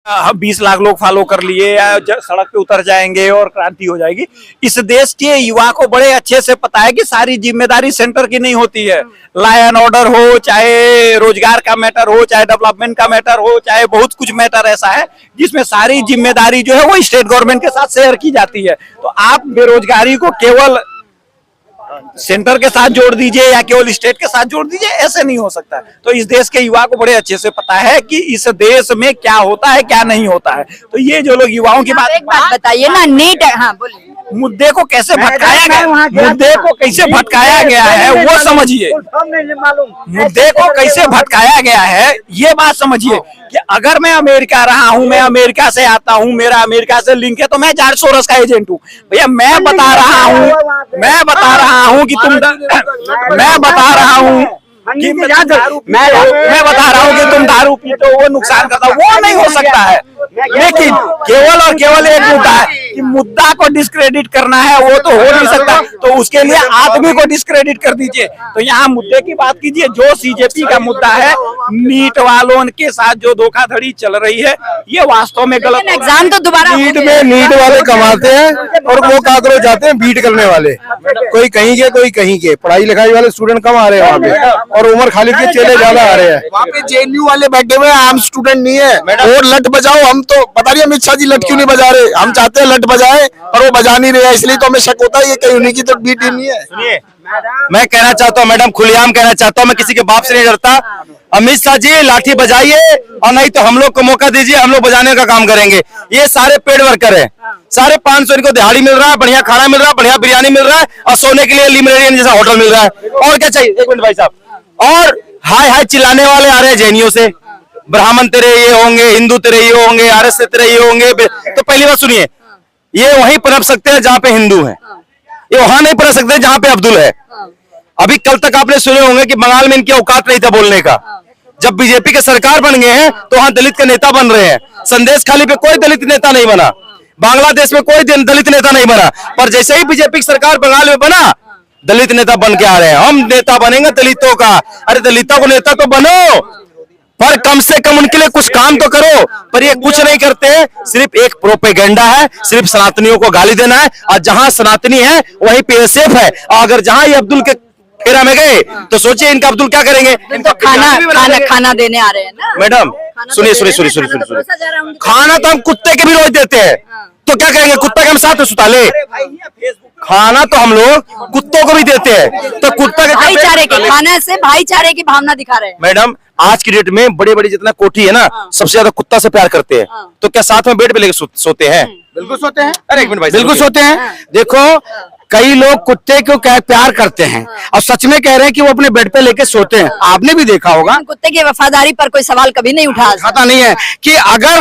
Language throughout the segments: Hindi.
हम 20 लाख लोग फॉलो कर लिए या सड़क पे उतर जाएंगे और क्रांति हो जाएगी। इस देश के युवा को बड़े अच्छे से पता है कि सारी जिम्मेदारी सेंटर की नहीं होती है। लॉ एंड ऑर्डर हो, चाहे रोजगार का मैटर हो, चाहे डेवलपमेंट का मैटर हो, चाहे बहुत कुछ मैटर ऐसा है जिसमें सारी जिम्मेदारी जो है वो स्टेट गवर्नमेंट के साथ शेयर की जाती है। तो आप बेरोजगारी को केवल सेंटर के साथ जोड़ दीजिए या केवल स्टेट के साथ जोड़ दीजिए, ऐसे नहीं हो सकता। तो इस देश के युवा को बड़े अच्छे से पता है कि इस देश में क्या होता है क्या नहीं होता है। तो ये जो लोग युवाओं की एक बात बताइए ना, नीट, हाँ बोलिए, मुद्दे को कैसे भटकाया गया, मुद्दे को कैसे भटकाया गया है वो समझिए। मुद्दे को कैसे भटकाया गया है ये बात समझिए कि अगर मैं अमेरिका रहा हूं, मैं अमेरिका से आता हूं, मेरा अमेरिका से लिंक है, तो मैं जॉर्ज सोरोस का एजेंट हूं। भैया मैं बता रहा हूं कि मैं बता रहा हूं कि तुम दारू पीते हो, वो नुकसान करता हो, वो नहीं हो सकता है। लेकिन केवल और केवल एक मुद्दा है कि मुद्दा को डिस्क्रेडिट करना है, वो तो हो नहीं सकता। तो उसके लिए आदमी को डिस्क्रेडिट कर दीजिए। तो यहाँ मुद्दे की बात कीजिए। जो सीजेपी का मुद्दा है, नीट वालों के साथ जो धोखाधड़ी चल रही है, ये वास्तव में गलत। एग्जाम तो दोबारा नीट में नीट वाले कमाते हैं और वो काकरो जाते हैं बीट करने वाले। कोई कहीं के कोई कहीं के, पढ़ाई लिखाई वाले स्टूडेंट कम आ रहे हैं वहाँ पे, और उमर खालिद के चेले ज्यादा आ रहे हैं। वहाँ पे जेएनयू वाले बैठे हुए हैं, आम स्टूडेंट नहीं है। और लट बजाओ, हम तो बता रही अमित शाह जी लट क्यों नहीं बजा रहे। हम चाहते हैं लट बजाए और वो बजा नहीं रहे, इसलिए तो हमें शक होता है ये कहीं उन्हीं की तो बीट ही नहीं है। सुनिए, मैं कहना चाहता हूँ मैडम, खुलेआम कहना चाहता हूँ, मैं किसी के बाप से नहीं डरता। अमित शाह जी लाठी बजाइए और नहीं तो हम लोग को मौका दीजिए, हम लोग बजाने का काम करेंगे। ये सारे पेड वर्कर है, सारे 500 इनको दिहाड़ी मिल रहा है, बढ़िया खाना मिल रहा है, बढ़िया बिरयानी मिल रहा है और सोने के लिए लिमरेरियन जैसा होटल मिल रहा है। और क्या चाहिए? एक मिनट भाई साहब। और हाय हाय चिल्लाने वाले आ रहे हैं जेएनयू से, ब्राह्मण तेरे ये होंगे, हिंदू तेरे ये होंगे, आरएस तेरे ये होंगे। तो पहली बात सुनिए, ये वहीं पनप सकते हैं जहाँ पे हिंदू है, ये वहां नहीं पनप सकते जहाँ पे अब्दुल है। अभी कल तक आपने सुने होंगे कि बंगाल में इनकी औकात नहीं था बोलने का। जब बीजेपी के सरकार बन गए हैं तो वहां दलित के नेता बन रहे हैं। संदेश खाली पे कोई दलित नेता नहीं बना, बांग्लादेश में कोई दलित नेता नहीं बना, पर जैसे ही बीजेपी की सरकार बंगाल में बना, दलित नेता बन के आ रहे हैं। हम नेता बनेंगे दलितों का। अरे दलितों को नेता तो बनो, पर कम से कम उनके लिए कुछ काम तो करो। पर ये कुछ नहीं करते, सिर्फ एक प्रोपेगेंडा है, सिर्फ सनातनियों को गाली देना है। और जहां सनातनी है वहीं पीएसएफ है, और अगर जहां ये अब्दुल के फेरा में गए तो सोचिए इनका अब्दुल क्या करेंगे। इनको खाना देने आ रहे हैं ना मैडम। सुनिए, खाना तो हम कुत्ते के भी रोज देते हैं, तो क्या करेंगे? कुत्ता के हम साथ सुता ले? खाना तो हम लोग कुत्तों को भी देते हैं, तो कुत्ता के भाईचारे के खाने से भाईचारे की भावना दिखा रहे हैं। मैडम आज की डेट में बड़ी बड़ी जितना कोठी है ना, सबसे ज्यादा कुत्ता से प्यार करते हैं। तो क्या साथ में बेड पे लेके सोते हैं? बिल्कुल सोते हैं। अरे एक मिनट भाई, बिल्कुल सोते हैं। देखो कई लोग कुत्ते को प्यार करते हैं और सच में कह रहे हैं कि वो अपने बेड पे लेके सोते हैं। आपने भी देखा होगा, कुत्ते की वफादारी पर कोई सवाल कभी नहीं उठाता नहीं है कि अगर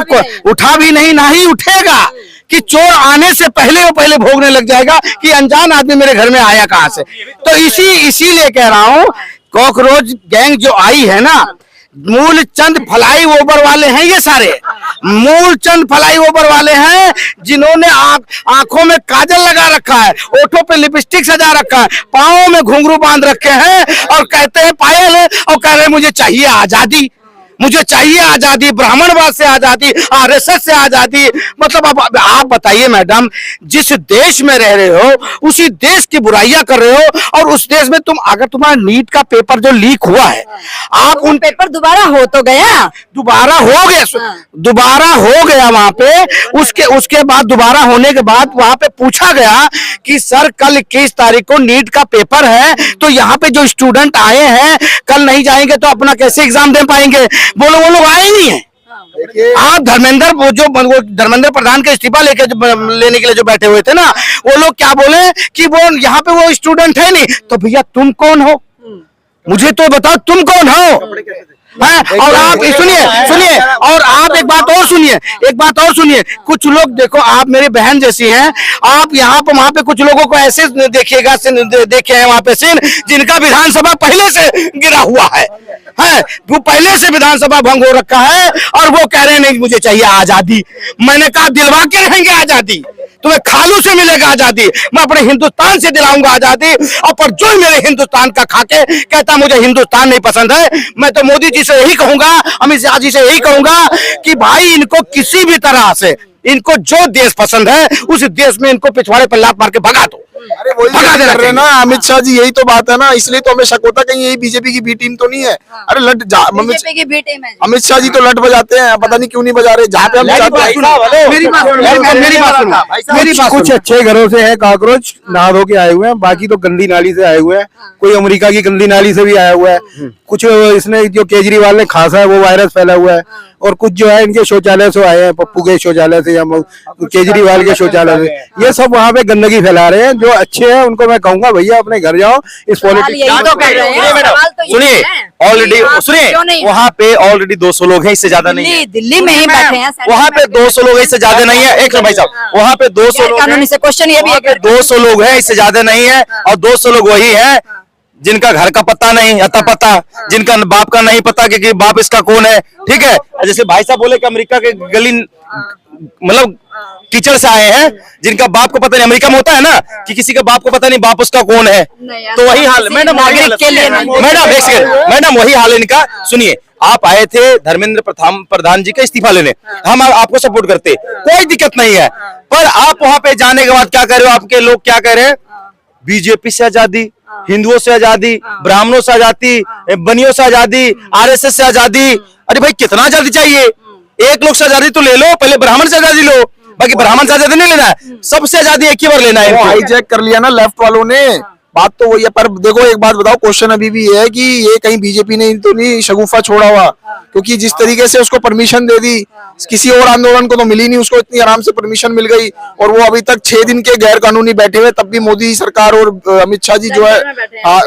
उठा भी नहीं, ना ही उठेगा कि चोर आने से पहले वो पहले भोगने लग जाएगा कि अनजान आदमी मेरे घर में आया कहाँ से। तो इसीलिए कह रहा हूँ, कॉकरोच गैंग जो आई है ना, मूलचंद फ्लाई ओवर वाले हैं। ये सारे मूलचंद फ्लाई ओवर वाले हैं जिन्होंने आंखों में काजल लगा रखा है, ओठों पे लिपस्टिक सजा रखा है, पाँव में घुंघरू बांध रखे हैं और कहते हैं पायल है, और कह रहे हैं मुझे चाहिए आजादी, मुझे चाहिए आजादी, ब्राह्मणवाद से आजादी, आरएसएस से आजादी। मतलब अब आप बताइए मैडम, जिस देश में रह रहे हो उसी देश की बुराइयां कर रहे हो, और उस देश में अगर तुम्हारा नीट का पेपर जो लीक हुआ है, आप उन पेपर दोबारा हो तो गया, दोबारा हो गया वहां पे। उसके बाद दोबारा होने के बाद वहां पे पूछा गया कि सर कल 21 तारीख को नीट का पेपर है, तो यहाँ पे जो स्टूडेंट आए हैं कल नहीं जाएंगे तो अपना कैसे एग्जाम दे पाएंगे? बोलो वो लोग आए नहीं है। आप धर्मेंद्र प्रधान के इस्तीफा लेने के लिए जो बैठे हुए थे ना, वो लोग क्या बोले कि वो यहाँ पे वो स्टूडेंट है नहीं। तो भैया तुम कौन हो? मुझे तो बताओ तुम कौन हो? और आप सुनिए और आप एक बात और सुनिए, कुछ लोग देखो, आप मेरी बहन जैसी हैं, आप यहाँ पे वहां पे कुछ लोगों को ऐसे देखिएगा, देखे हैं वहां पे सीन जिनका विधानसभा पहले से गिरा हुआ है, वो पहले से विधानसभा भंग हो रखा है और वो कह रहे हैं नहीं मुझे चाहिए आजादी। मैंने कहा दिलवा के रहेंगे आजादी, तुम्हें खालू से मिलेगा आजादी, मैं अपने हिंदुस्तान से दिलाऊंगा आजादी। और पर जो मेरे हिंदुस्तान का खाके कहता मुझे हिंदुस्तान नहीं पसंद है, मैं तो मोदी जी से यही कहूंगा, अमित शाह जी से यही कहूंगा कि भाई इनको किसी भी तरह से, इनको जो देश पसंद है उस देश में इनको पिछवाड़े पर लात मार के भगा दो। अरे वही कर रहे हैं ना अमित शाह जी, यही तो बात है ना, इसलिए तो हमें शक होता है कहीं यही बीजेपी की बी टीम तो नहीं है। अरे बीजेपी की बी टीम है। अमित शाह जी तो लट बजाते हैं, पता नहीं क्यों नहीं बजा रहे जहाँ पे हम चाहते हैं। मेरी बात कुछ अच्छे घरों से है कॉकरोच, नहा धो के आए हुए हैं, बाकी तो गंदी नाली से आए हुए हैं। कोई अमेरिका की गंदी नाली से भी आया हुआ है, कुछ इसने जो केजरीवाल ने खासा है वो वायरस फैला हुआ है, और कुछ जो है इनके शौचालय से आए हैं, पप्पू के शौचालय से या केजरीवाल के शौचालय से। ये सब वहाँ पे गंदगी फैला रहे हैं। जो अच्छे हैं उनको मैं कहूंगा भैया अपने घर जाओ, इस पॉलिटिक्स सुनिए ऑलरेडी, सुनिए वहाँ पे ऑलरेडी 200 लोग हैं, इससे ज्यादा नहीं है। दिल्ली में ही बैठे हैं, वहाँ पे 200 लोग हैं, इससे ज्यादा नहीं है। एक भाई साहब, वहाँ पे 200 लोग कानूनी से क्वेश्चन ये भी है कि 200 लोग हैं, इससे ज्यादा नहीं है। और 200 लोग वही है जिनका घर का पता नहीं, अता पता, जिनका बाप का नहीं पता कि बाप इसका कौन है। ठीक है, जैसे भाई साहब बोले कि अमेरिका के गली मतलब कीचड़ से आए हैं, जिनका बाप को पता नहीं। अमेरिका में होता है ना कि किसी के बाप को पता नहीं बाप उसका कौन है, तो वही हाल मैडम मैडम वही हाल है इनका। सुनिए, आप आए थे धर्मेंद्र प्रधान जी का इस्तीफा लेने, हम आपको सपोर्ट करते, कोई दिक्कत नहीं है। पर आप वहां पे जाने के बाद क्या कर रहे हो, आपके लोग क्या कह रहे हैं, बीजेपी से आजादी, हिंदुओं से आजादी, ब्राह्मणों से आजादी, बनियों से आजादी, आरएसएस से आजादी। अरे भाई कितना आजादी चाहिए, एक लोग से आजादी तो ले लो, पहले ब्राह्मण से आजादी लो, बाकी ब्राह्मण से आजादी नहीं लेना है, सबसे आजादी एक ही बार लेना है। हाईजैक कर लिया ना लेफ्ट वालों ने, बात तो वही है। पर देखो एक बात बताओ, क्वेश्चन अभी भी है कि ये कहीं बीजेपी ने तो नहीं शगुफा छोड़ा हुआ, क्योंकि जिस तरीके से उसको परमिशन दे दी, किसी और आंदोलन को तो मिली नहीं, उसको इतनी आराम से परमिशन मिल गई। और वो अभी तक 6 दिन के गैर कानूनी बैठे हुए, तब भी मोदी सरकार और अमित शाह जी जो है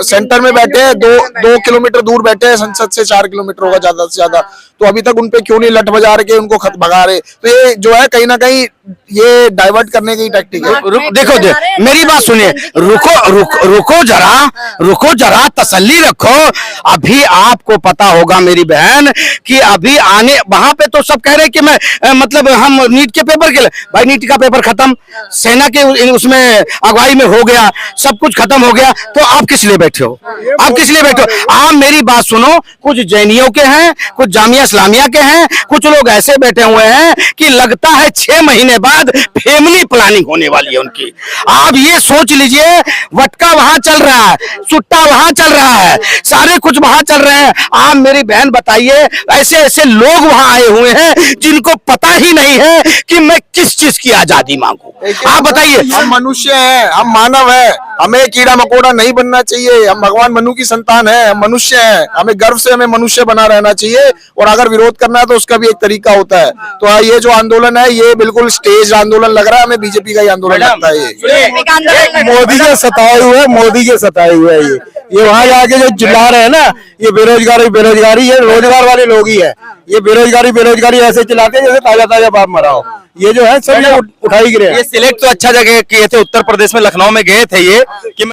सेंटर में बैठे हैं, 2 किलोमीटर दूर बैठे हैं, संसद से 4 किलोमीटर होगा ज्यादा से ज्यादा। तो अभी तक उनपे क्यों नहीं लठ बजा रहे, उनको खत भगा रहे। तो ये जो है कहीं ना कहीं ये डाइवर्ट करने की टैक्टिक है। देखो मेरी बात सुनिए, रुको जरा तसल्ली रखो। अभी आपको पता होगा मेरी बहन कि अभी आने वहां पे तो सब कह रहे हैं कि मैं मतलब हम नीट के पेपर के लिए, भाई नीट का पेपर खत्म, सेना के उसमें अगुवाई में हो गया, सब कुछ खत्म हो गया, तो आप किस लिए बैठे हो, आप किस लिए बैठे हो? आप मेरी बात सुनो, कुछ जैनियों के हैं, कुछ जामिया इस्लामिया के हैं, कुछ लोग ऐसे बैठे हुए हैं कि लगता है 6 महीने बाद फैमिली प्लानिंग होने वाली है उनकी। आप ये सोच लीजिए, वटका वहां चल रहा है, सुट्टा वहां चल रहा है, सारे कुछ वहां चल रहे हैं। आप मेरी बहन बताइए, ऐसे ऐसे लोग वहां आए हुए हैं जिनको पता ही नहीं है कि मैं किस चीज की आजादी मांगू। आप बताइए। हम मनुष्य हैं, हम मानव हैं, हमें कीड़ा मकोड़ा नहीं बनना चाहिए। हम भगवान मनु की संतान है, हम मनुष्य हैं, हमें गर्व से हमें मनुष्य बना रहना चाहिए। और अगर विरोध करना है तो उसका भी एक तरीका होता है। तो ये जो आंदोलन है ये बिल्कुल स्टेज आंदोलन लग रहा है, हमें बीजेपी का ही आंदोलन लगता है। ये मोदी के सताए हुए है, मोदी के सताए हुए है। ये वहाँ जाके जो चिल्ला रहे हैं ना, ये बेरोजगारी, ये रोजगार वाले लोग ही है। ये बेरोजगारी ऐसे चिल्लाते हैं जैसे ताजा ताजा बाप मरा हो। ये जो है सब उठाई गिरे। ये सिलेक्ट तो अच्छा जगह किए थे, उत्तर प्रदेश में लखनऊ में गए थे ये कि